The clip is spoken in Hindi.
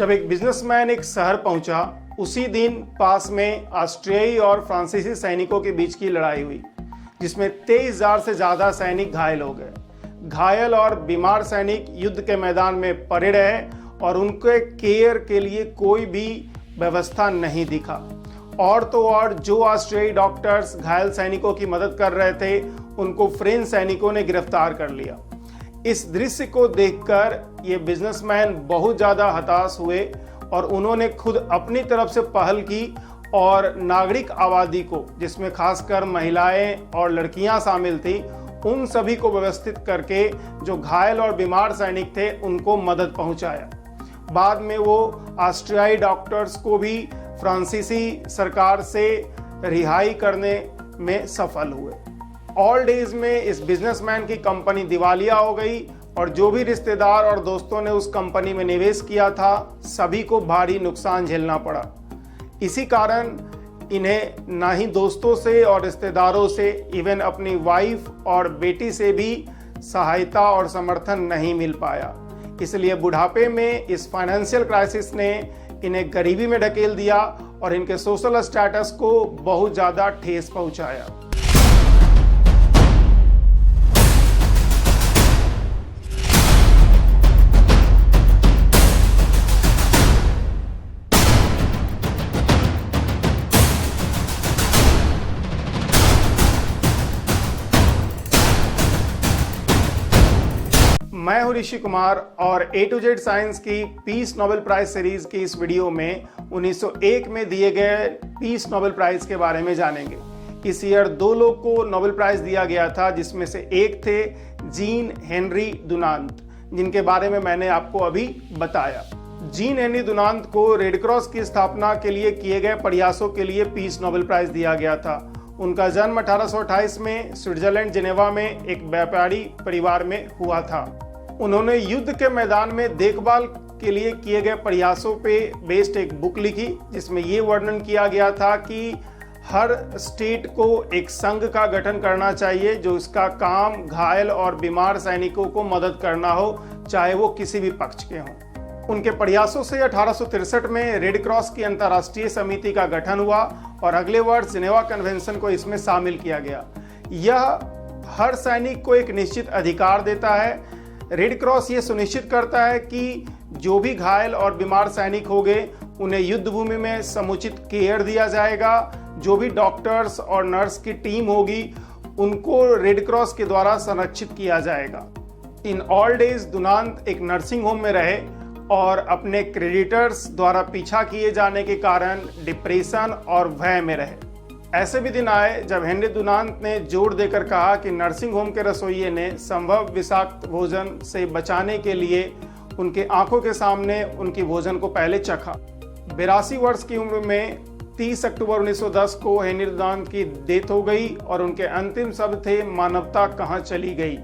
जब एक बिजनेसमैन एक शहर पहुंचा, उसी दिन पास में ऑस्ट्रियाई और फ्रांसीसी सैनिकों के बीच की लड़ाई हुई, जिसमें 23,000 से ज़्यादा सैनिक घायल हो गए। घायल और बीमार सैनिक युद्ध के मैदान में पड़े रहे और उनके केयर के लिए कोई भी व्यवस्था नहीं दिखा। और तो और जो ऑस्ट्रियाई डॉक्टर्स घायल सैनिकों की मदद कर रहे थे, उनको फ्रेंच सैनिकों ने गिरफ्तार कर लिया। इस दृश्य को देखकर ये बिजनेसमैन बहुत ज़्यादा हताश हुए और उन्होंने खुद अपनी तरफ से पहल की और नागरिक आबादी को, जिसमें खासकर महिलाएं और लड़कियां शामिल थी, उन सभी को व्यवस्थित करके जो घायल और बीमार सैनिक थे उनको मदद पहुंचाया। बाद में वो ऑस्ट्रियाई डॉक्टर्स को भी फ्रांसीसी सरकार से रिहाई करने में सफल हुए। ऑल डेज में इस बिजनेसमैन की कंपनी दिवालिया हो गई और जो भी रिश्तेदार और दोस्तों ने उस कंपनी में निवेश किया था, सभी को भारी नुकसान झेलना पड़ा। इसी कारण इन्हें ना ही दोस्तों से और रिश्तेदारों से, इवन अपनी वाइफ और बेटी से भी सहायता और समर्थन नहीं मिल पाया। इसलिए बुढ़ापे में इस फाइनेंशियल क्राइसिस ने इन्हें गरीबी में ढकेल दिया और इनके सोशल स्टेटस को बहुत ज़्यादा ठेस पहुंचाया। मैं हूं ऋषि कुमार और A to Z साइंस की पीस नोबेल प्राइज सीरीज की इस वीडियो में 1901 में दिए गए पीस नोबेल प्राइज के बारे में जानेंगे। इस ईयर 2 लोग को नोबेल प्राइज दिया गया था, जिसमें से एक थे जीन हेनरी डुनांत, जिनके बारे में मैंने आपको अभी बताया। जीन हेनरी डुनांत को रेड क्रॉस की स्थापना के लिए किए गए प्रयासों के लिए पीस नोबेल प्राइज दिया गया था। उनका जन्म 1828 में स्विट्जरलैंड जेनेवा में एक व्यापारी परिवार में हुआ था। उन्होंने युद्ध के मैदान में देखभाल के लिए किए गए प्रयासों पे बेस्ड एक बुक लिखी, जिसमें ये वर्णन किया गया था कि हर स्टेट को एक संघ का गठन करना चाहिए जो इसका काम घायल और बीमार सैनिकों को मदद करना हो, चाहे वो किसी भी पक्ष के हों। उनके प्रयासों से 1863 में रेड क्रॉस की अंतर्राष्ट्रीय समिति का गठन हुआ और अगले वर्ष जिनेवा कन्वेंशन को इसमें शामिल किया गया। यह हर सैनिक को एक निश्चित अधिकार देता है। रेड क्रॉस ये सुनिश्चित करता है कि जो भी घायल और बीमार सैनिक होंगे, उन्हें युद्ध भूमि में समुचित केयर दिया जाएगा। जो भी डॉक्टर्स और नर्स की टीम होगी, उनको रेड क्रॉस के द्वारा संरक्षित किया जाएगा। इन ऑल डेज डुनांत एक नर्सिंग होम में रहे और अपने क्रेडिटर्स द्वारा पीछा किए जाने के कारण डिप्रेशन और भय में रहे। ऐसे भी दिन आए जब हेनरी डुनांत ने जोर देकर कहा कि नर्सिंग होम के रसोइये ने संभव विषाक्त भोजन से बचाने के लिए उनके आंखों के सामने उनकी भोजन को पहले चखा। 82 वर्ष की उम्र में 30 अक्टूबर 1910 को हेनरी डुनांत की डेथ हो गई और उनके अंतिम शब्द थे, मानवता कहाँ चली गई।